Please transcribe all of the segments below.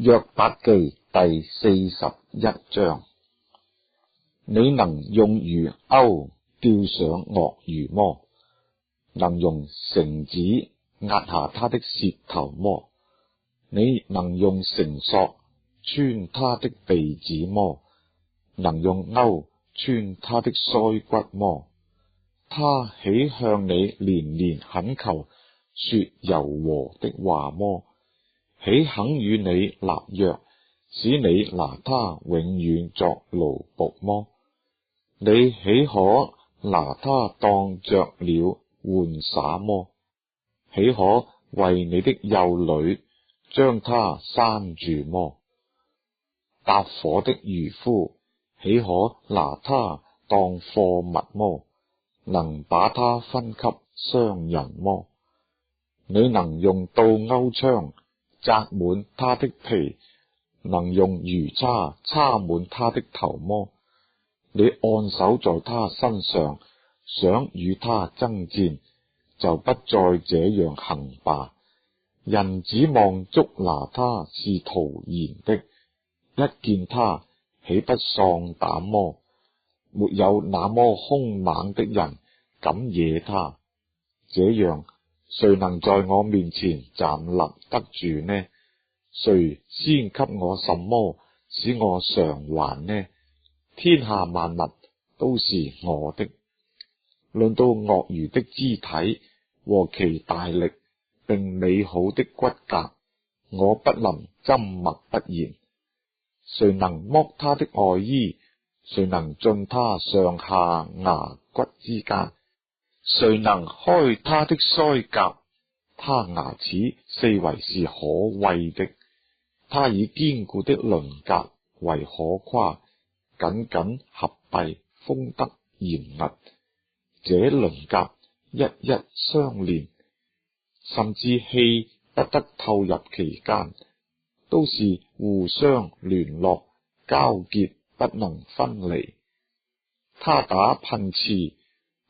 約伯記第41章。你能用魚鈎釣上鱷魚麼？能用繩子壓下他的舌頭麼？你能用繩索穿他的鼻子麼？能用鈎穿他的腮骨麼？他豈向你連連懇求，說柔和的話麼？豈肯與你立約，使你拿他永遠作奴僕麼？你豈可拿他當作鳥玩耍麼？豈可為你的幼女將他拴住麼？搭伙的漁夫豈可拿他當貨物麼？能把他分給商人麼？你能用倒鈎槍扎滿他的皮，能用魚叉叉滿他的頭麼？你按手在他身上，想與他爭戰，就不再這樣行吧。人指望捉拿他是徒然的，一見他豈不喪膽麼？沒有那麼兇猛的人敢惹他，這樣誰能在我面前站立得住呢？誰先給我什麼，使我償還呢？天下萬物都是我的。論到鱷魚的肢體和其大力並美好的骨骼，我不能緘默不言。誰能剝他的外衣？誰能進他上下牙骨之間？誰能開他的腮頰？他牙齒四圍是可畏的。他以堅固的鱗甲為可誇，緊緊合閉，封得嚴密。這鱗甲一一相連，甚至氣不得透入其間，都是互相聯絡，交結不能分離。他打噴嚏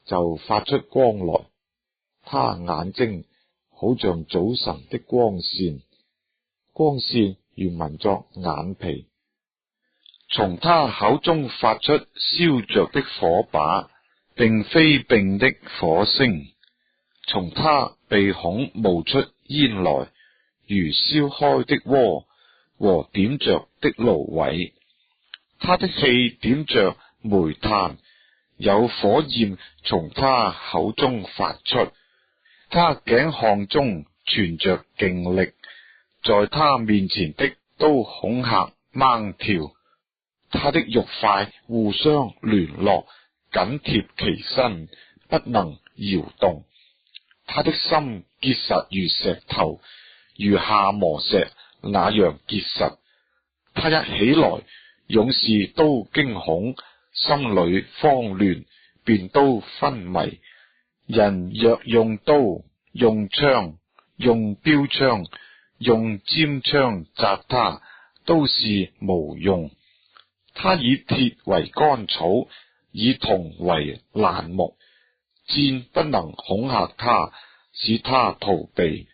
就發出光來，他眼睛好像早晨的光線，光線原文作眼皮。從他口中發出燒着的火把，並飛迸的火星。從他鼻孔冒出煙來，如燒開的鍋和點着的蘆葦。他的氣點着煤炭，有火焰從他口中發出。他頸項中存着勁力，在他面前的都恐嚇掹跳。他的肉塊互相聯絡，緊貼其身，不能搖動。他的心結實如石頭，如夏磨石那樣結實。他一起來，勇士都驚恐，心裏慌亂，便都昏迷。人若用刀、用槍、用標槍、用尖槍扎他，都是無用。他以鐵為乾草，以銅為欄木，箭不能恐嚇他，使他逃避；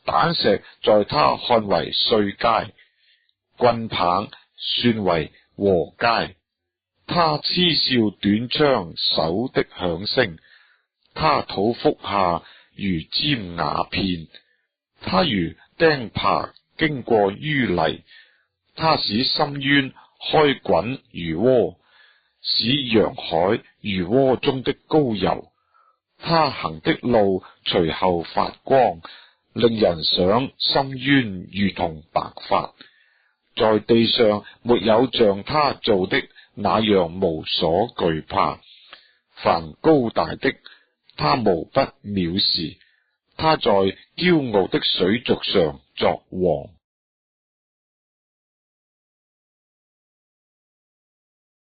彈石在他看為碎秸，棍棒算為禾秸。他嗤笑短槍手的響聲，他肚腹下如尖瓦片，他如釘耙經過淤泥，他使深淵開滾如鍋，使洋海如鍋中的膏油。他行的路隨後發光，令人想深淵如同白髮。在地上沒有像他做的那樣無所懼怕。凡高大的，他無不藐視。他在驕傲的水族上作王。